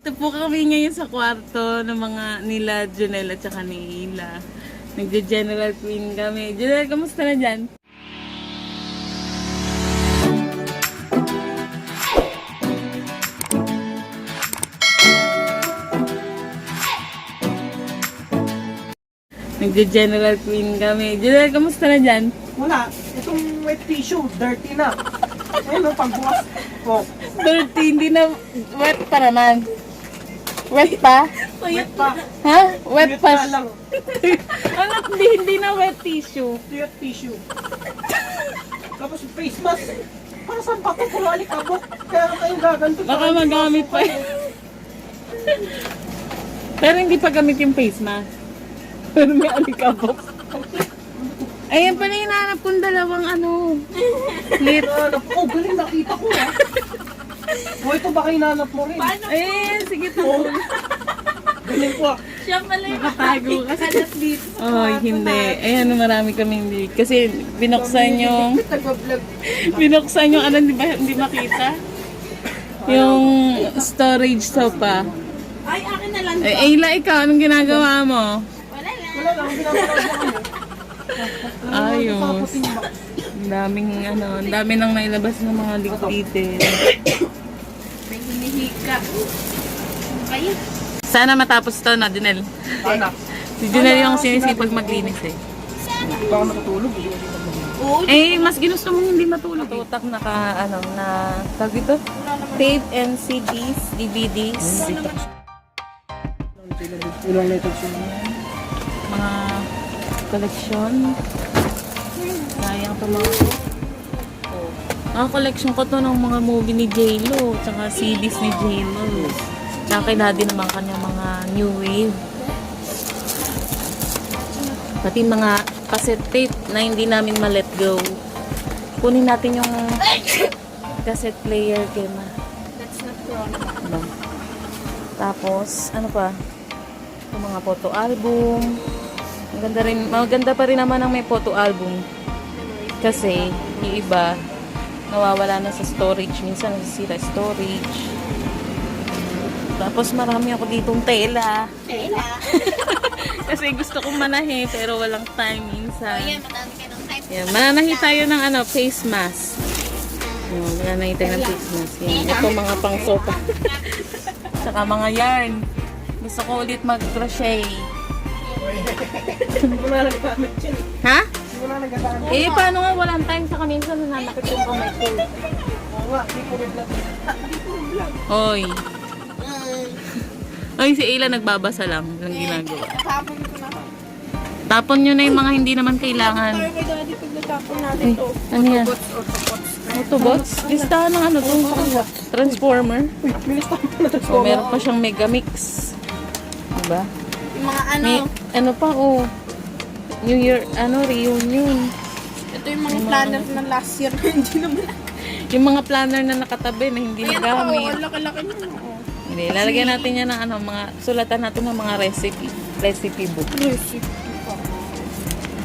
Ito po kami ngayon sa kwarto ng mga nila Junel at saka ni Ila. Nagja-general clean kami. Junel, kamusta na dyan? Nagja-general clean kami. Junel, kamusta na dyan? Wala. Itong wet tissue, dirty na. Ayun, no, pagbukas. Oh, Dirty, hindi na wet pa naman. Wet pa? wet pa. Ha? Wet pa. na lang. Ano? Hindi na wet tissue. Wet tissue. Tapos face mask. Para saan pa ito? Puro alikabok. Kaya kayo gaganto. Baka magamit pa. Pero hindi pa gamit yung face mask. Pero may alikabok. Ayan pala yung hinahanap kong dalawang lit. Oh, galing nakita ko ha. Oh, ito baka hinanap mo rin. Ayan, sige po. Galing ko ah. Siya pala yung Nakatago kasi. kalat dito. Oh, hindi. Ayan, marami kaming lit. Kasi binuksan yung... Nag-vlog. Binuksan yung hindi makita. Yung storage sofa. Ay, akin na lang. Eh, Ayla, ikaw, anong ginagawa mo? Wala lang. Wala lang, ginagawa mo kami. Ayos. Ang dami nang nailabas ng mga liquitin. May hinihika. Kayo. Sana matapos to na, Junel. Anak. Si Junel yung sinisipag maglinis eh. Baka matutulog. Oo. Eh, mas ginusto mong hindi matulog. Tutak na tawag ito? Tape and CDs, DVDs. Ilang letters yun? Mga koleksyon. Sayang ito mga to. Oh. Mga koleksyon ko to ng mga movie ni J-Lo, tsaka CDs ni J-Lo. Tsaka kay Daddy naman kanya mga new wave. Pati mga cassette tape na hindi namin ma-let go. Kunin natin yung cassette player, Kema. That's not wrong. Ano? Tapos, ano pa? Yung mga photo album. Maganda pa rin naman ang may photo album. Kasi, yung iba, nawawala na sa storage. Minsan, nasisira storage. Tapos, marami ako ditong tela. Tela. Kasi gusto kong manahi, pero walang time minsan. Ayan, madami ka ng type. Yan, mananahi tayo ng face mask. Yan, mananahi tayo ng face mask. Yan, ito mga pang sopa. Saka mga yarn. Gusto ko ulit mag-crochet. Hindi ko na nagagamit yun. Ha? Hindi ko na nagagamit. Eh, paano nga walang time? Saka minsan nananakit yung kamay ko. Oo nga, hindi ko rin vlog. Hindi ko rin vlog. Oy. Oy, si Ayla nagbabasa lang ng ginagawa. Natapon ko na. Tapon nyo na yung mga hindi naman kailangan. Sorry kay Daddy pag natapon natin Eh, to. ano yan? Autobots? Listahan ng to? Transformer? Uy, bilis pa na ito. So, meron pa siyang Megamix. Diba? Yung mga May, pa, New Year, reunion. ito yung mga planner na last year na hindi naman. Yung mga planner na nakatabi na hindi Ayan po, nagamit. ang laki-laki niya. Oo. Hindi, lalagyan natin yan ng sulatan natin ng mga recipe book.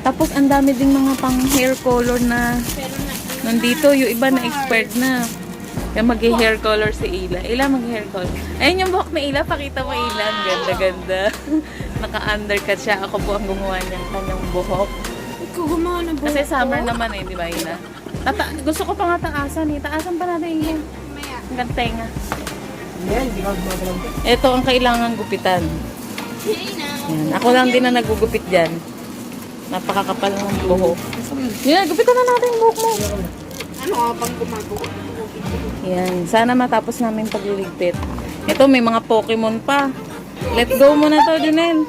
Tapos, ang dami din mga pang hair color na Pero na, nandito. Yung iba na expert na. Kaya mag-hair color si Ila. Ila mag-hair color. Ayun yung buhok ni Ila. Pakita mo Ila. Ang ganda-ganda. Naka-undercut siya. Ako po ang gumawa niyang kanyang buhok. ikaw gumawa ng buhok Kasi ko. summer naman di ba Ila? Gusto ko pa nga taasan eh. Taasan pa natin Ila. Maya. Hanggang tenga. Yan, hindi ka gumagalaw. Ito ang kailangan gupitan. Hey now. Yan. Ako lang din na nagugupit dyan. Napakakapal ng buhok. Yan, gupitan na natin yung buhok mo. Ano ka bang gumagawa? Yan. Sana matapos namin pagliligpit. Ito, may mga Pokemon pa. Let go muna to, Junel.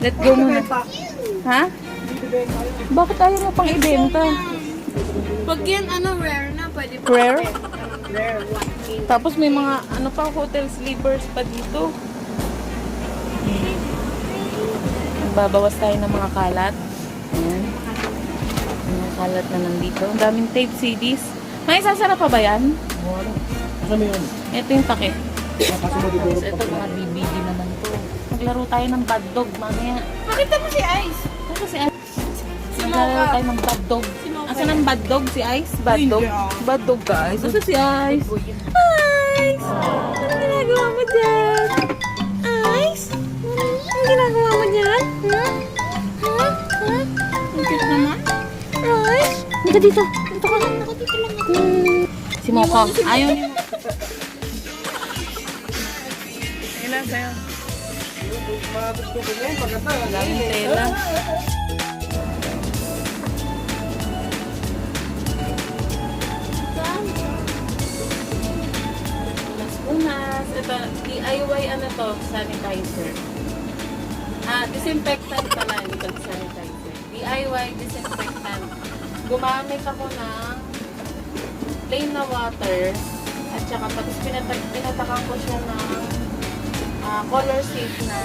Let go muna. Ha? Bakit ayaw mo pang ibenta? Pag yan, rare na, pwede pa. Rare? Rare, what? Tapos may mga, hotel sleepers pa dito. Magbabawas tayo ng mga kalat. Ayan. Mga kalat na nandito. Ang daming tape CDs. May sasara pa ba yan? Ano? Kasama yun. Ito yung takip. Kasi mo Tapos ito mga DVD naman to. Maglaro tayo ng bad dog mamaya. Pakita mo si Ice. Ano si Ice? Si Maglaro Mocha. tayo ng bad dog. Si Mocha. Asan ang bad dog? Si Ice? Bad dog? Bad dog guys. Asa si Ice? Ice! Ano ginagawa mo dyan? Halika dito. Dito ka lang. Dito lang ako. Si Moko. Ayaw niya. Ilan sa'yo? Mga gusto ko yan, pagkata. Daming tela. Las unas. Ito, DIY ano to? Sanitizer. Disinfectant pala. Hindi ko sanitizer. DIY disinfectant. Gumamit ako ng plain na water. At saka tapos pinatakan ko siya ng color safe na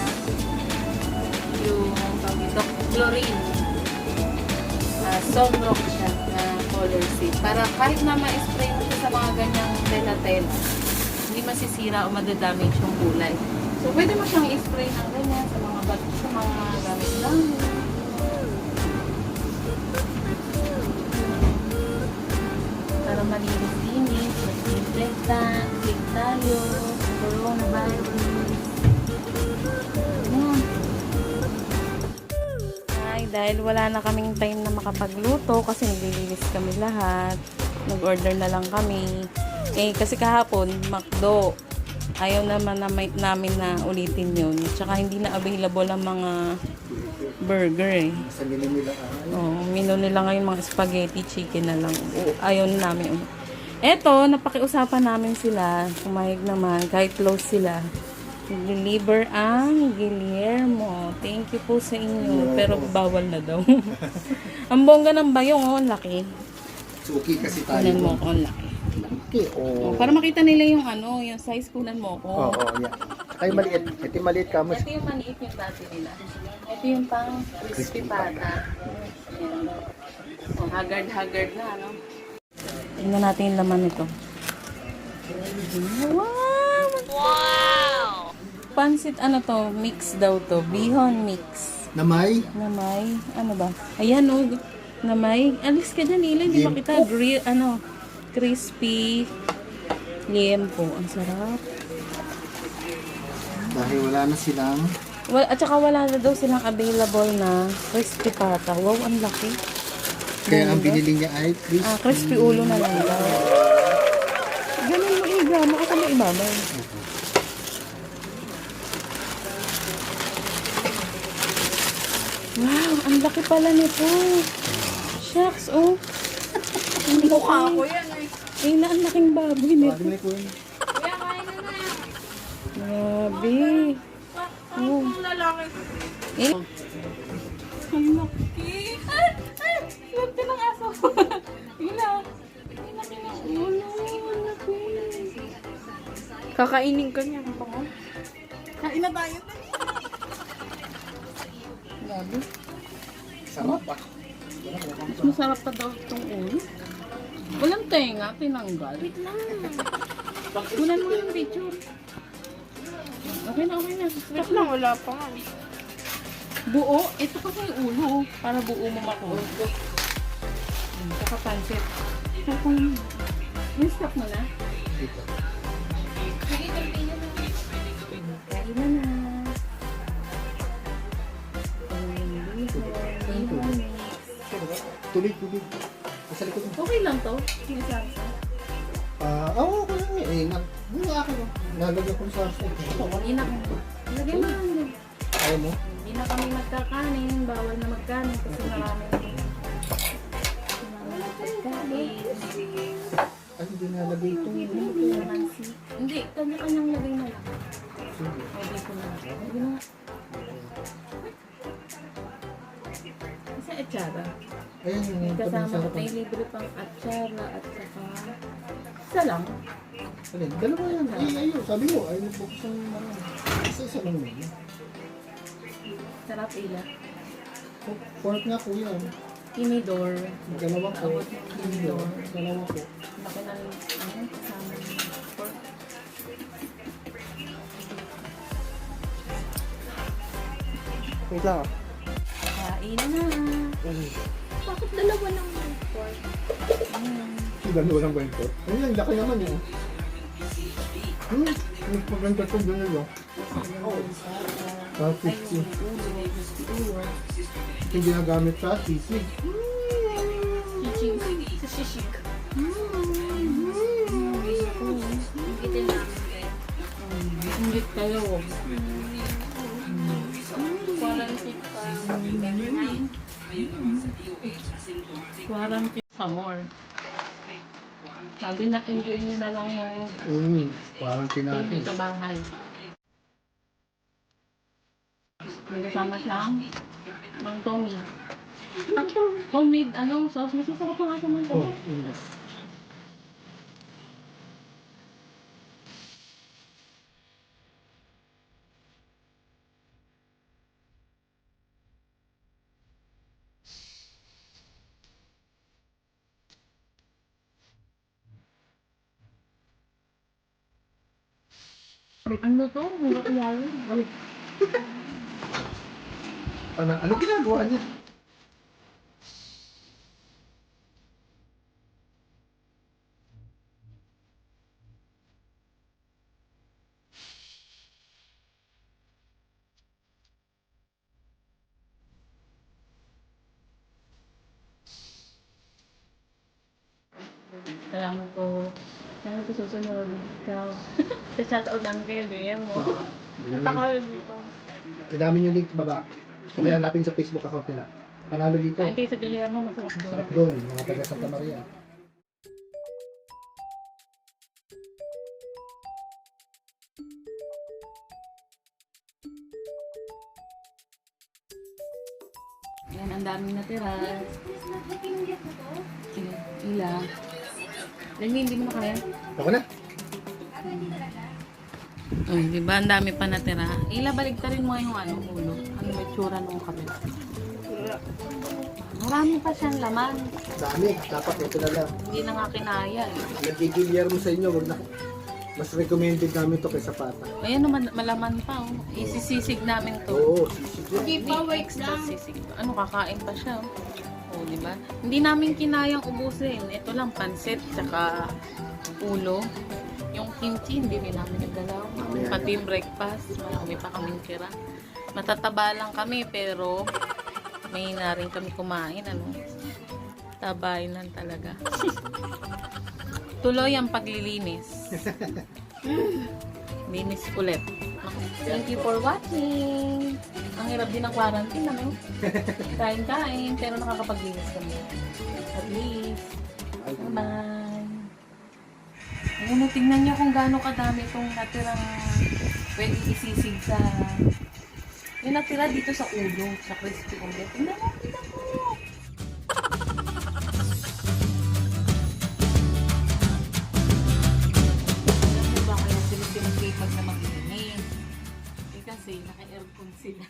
yung tawag ito, chlorine. Sunrock siya na color safe. Para kahit na ma-spray mo siya sa mga ganyang tela-tela, hindi masisira o madadamage yung kulay. So, pwede mo siyang i-spray ng ganyan sa mga sa mga gamit lang. Para malinis-linis, mag-desinfectant, clean tayo, coronavirus. Ay, dahil wala na kaming time na makapagluto kasi naglilinis kami lahat. Nag-order na lang kami. Eh, kasi kahapon, McDo. Ayaw naman namin na ulitin yun. Tsaka hindi na available ang mga burger eh. Sa menu nila Oh, menu nila ngayon mga spaghetti chicken na lang. Ayaw na namin. Eto, napakiusapan namin sila. Pumayag naman, kahit close sila. Deliver ang Guillermo. Thank you po sa inyo. Pero bawal na daw. Ang bongga ng bayong, oh, ang laki. Suki kasi tayo. Kunan mo ko, ang laki. Laki, Oh, para makita nila yung ano, yung size kunan mo ko. Oo, yan. Ay, maliit. Ito yung maliit ka mo. Ito yung maliit yung dati nila. Ito yung pang crispy pata. Ayan. Oh, haggard na, ano? Tingnan natin yung laman nito. Wow! Wow! Pansit, ano to? Mix daw to. Bihon mix. Namay? Na may, ano ba? Ayan, oh. Na may. Alis ka dyan, Ila. Hindi ba kita grill, ano? Crispy liempo. Ang sarap. Dahil wala na silang At saka wala na daw silang available na crispy pata. Wow, ang laki. kaya ang binili niya ay crispy. Crispy ulo na lang daw. Ganun mo iba. Makasama mo ibabaw. Wow, ang laki pala nito. Shucks, oh. Ang Mukha laki. ko yan eh. Ay, na ang laking baboy nito. Sabi ko yun. Kuya, kain na na. Grabe. Ang lalaki. Eh? Ang laki. Ay! Laki ng aso. Ila. Ang laki ng ulo. Ang laki. Kakainin ka niya. Kain na tayo. Grabe. Sarap pa. Mas masarap pa daw itong ulo. Walang tenga, tinanggal. Wait lang. Kunan mo yung picture. Okay na, okay na. Wait lang, wala pa nga. Buo, ito kasi yung ulo. Para buo mo makuha. Saka pansit. Saka mo. Yung stop mo na. Dito. Sige, kain na. Kain na na. Tuloy. Sa likod mo. Okay lang to. Sinasabi ko. Oo, ko lang eh. Yung akin mo. Nalagyan ko sa akin. Hindi na. Lagyan mo lang din. Ayaw mo? Hindi na kami magkakanin. Bawal na magkanin kasi marami magkakanin. Ay, hindi nalagay ito. Hindi, kanya-kanyang lagay na lang. Sige. Pwede ko na. Pwede na. Isa etsara. Ayan yung Kasama ko pag-sarapan. may libre pang atsara at saka isa lang. Alin, dalawa yan. Ay, ayun. Sabi mo, ay nagbuksan yung mga. Isa lang mo. Sarap ila. Pork nga kuya. Tinidor. Dalawa po. Abot ng tinidor. Dalawa po. Laki na rin. Ano? Kasama yung pork. Wait lang. Kain na. Bakit dalawa ng pork? Dalawa lang ba yung pork? Ayun, laki naman eh. Mas maganda ito doon yun. Ay, 50. yung ulo. Ito yung ginagamit sa sisig. Chiching. Sa sisig. Bitin namin kayo. Ingit kayo. Quarantine pa. Quarantine sa more. Sabi na enjoy nyo na lang yung Quarantine natin. sa bahay. May kasama siyang Mang Tommy. Homemade, sauce. Masasarap pa nga sa Mang Tommy. Ano to? Hindi ko alam. Ano ginagawa niya? Salamat po. Salamat po susunod. Ikaw. Sa shoutout namin kayo, ganyan mo. Natakal dito. Dami yung link sa baba. Kung may hanapin sa Facebook account nila. Panalo dito. Kain kayo sa Guillermo, masarap doon. Sarap doon. Mga taga Santa Maria. Yan, ang daming natira. Ila. Dahil hindi mo na kaya. Ako na. Ay, di ba? Ang dami pa natira. Ila, baligtarin mo yung ulo. Ano may tsura nung kabila. Marami pa siyang laman. Dami. Dapat ito na lang. Hindi na nga kinaya eh. Nagigiliar mo sa inyo. Wag na. Mas recommended namin to kaysa pata. Ayan naman, malaman pa oh. Isisisig namin to. Oo. Sisig yan. Giveaways Sa lang. sisig. Ano, kakain pa siya. Oh, di ba? Hindi namin kinayang ubusin. Ito lang, pansit, tsaka ulo. Yung kimchi, hindi rin namin nagdalaw. Pati yung breakfast, marami pa kaming tira. Matataba lang kami, pero may na rin kami kumain, ano. Tabayin lang talaga. Tuloy ang paglilinis. Linis ulit. Thank you for watching. Ang hirap din ng quarantine, ano? Kain-kain, pero nakakapaglinis kami. At least. Bye-bye. Ayun, tingnan niyo kung gaano kadami itong natirang pwede isisig sa... Yung natira dito sa ulo, sa crispy ulit. Tingnan mo, tingnan mo. Alam mo ba kaya sila sinasipag na mag-inis? Eh kasi naka-aircon sila.